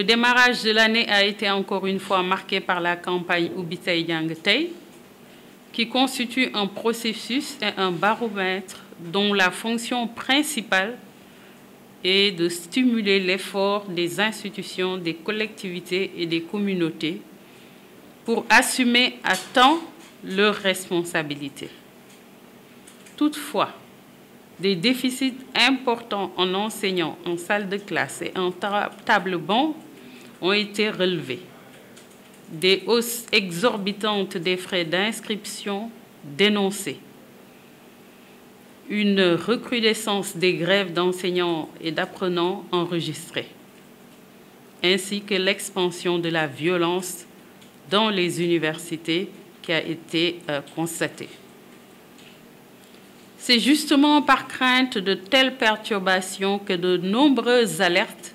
Le démarrage de l'année a été encore une fois marqué par la campagne Ubbi Tay Jàng Tay, qui constitue un processus et un baromètre dont la fonction principale est de stimuler l'effort des institutions, des collectivités et des communautés pour assumer à temps leurs responsabilités. Toutefois, des déficits importants en enseignants, en salle de classe et en table-banc ont été relevés. Des hausses exorbitantes des frais d'inscription dénoncées. Une recrudescence des grèves d'enseignants et d'apprenants enregistrées, ainsi que l'expansion de la violence dans les universités qui a été constatée. C'est justement par crainte de telles perturbations que de nombreuses alertes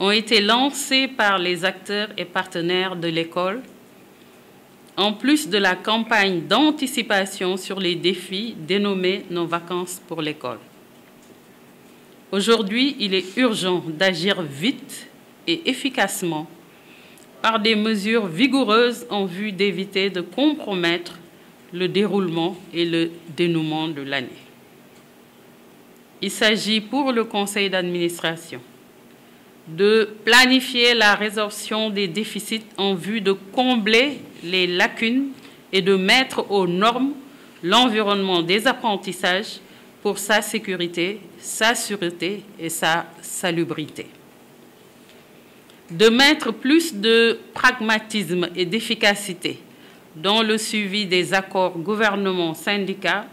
ont été lancées par les acteurs et partenaires de l'école, en plus de la campagne d'anticipation sur les défis dénommés Nos vacances pour l'école. Aujourd'hui, il est urgent d'agir vite et efficacement par des mesures vigoureuses en vue d'éviter de compromettre le déroulement et le dénouement de l'année. Il s'agit pour le conseil d'administration de planifier la résorption des déficits en vue de combler les lacunes et de mettre aux normes l'environnement des apprentissages pour sa sécurité, sa sûreté et sa salubrité. De mettre plus de pragmatisme et d'efficacité dans le suivi des accords gouvernement-syndicats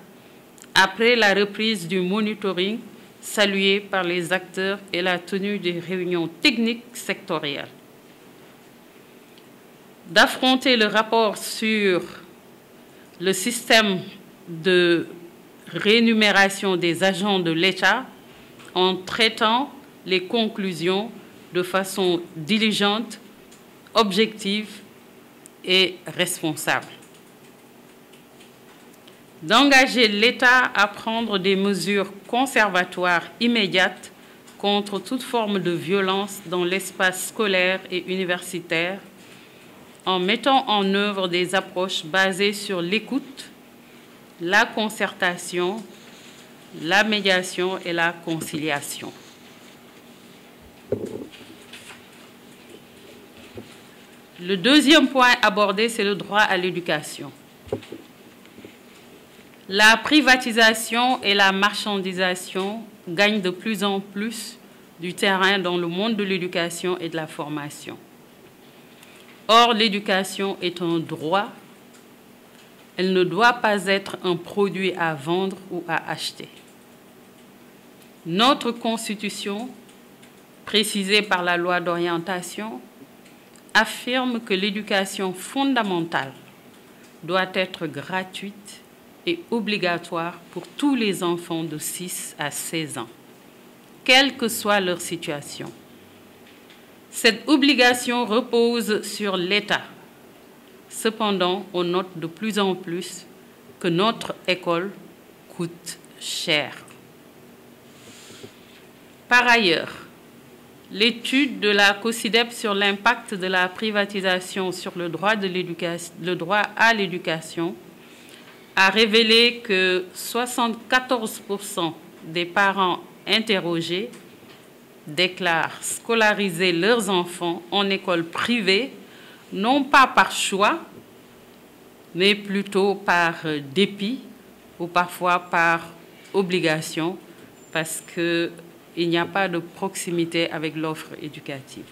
après la reprise du monitoring salué par les acteurs et la tenue des réunions techniques sectorielles. D'affronter le rapport sur le système de rémunération des agents de l'État en traitant les conclusions de façon diligente, objective et responsable. D'engager l'État à prendre des mesures conservatoires immédiates contre toute forme de violence dans l'espace scolaire et universitaire, en mettant en œuvre des approches basées sur l'écoute, la concertation, la médiation et la conciliation. Le deuxième point abordé, c'est le droit à l'éducation. La privatisation et la marchandisation gagnent de plus en plus du terrain dans le monde de l'éducation et de la formation. Or, l'éducation est un droit. Elle ne doit pas être un produit à vendre ou à acheter. Notre Constitution, précisée par la loi d'orientation, affirme que l'éducation fondamentale doit être gratuite et obligatoire pour tous les enfants de 6 à 16 ans, quelle que soit leur situation. Cette obligation repose sur l'État. Cependant, on note de plus en plus que notre école coûte cher. Par ailleurs, l'étude de la COSYDEP sur l'impact de la privatisation sur le droit à l'éducation a révélé que 74% des parents interrogés déclarent scolariser leurs enfants en école privée, non pas par choix, mais plutôt par dépit ou parfois par obligation, parce qu'il n'y a pas de proximité avec l'offre éducative.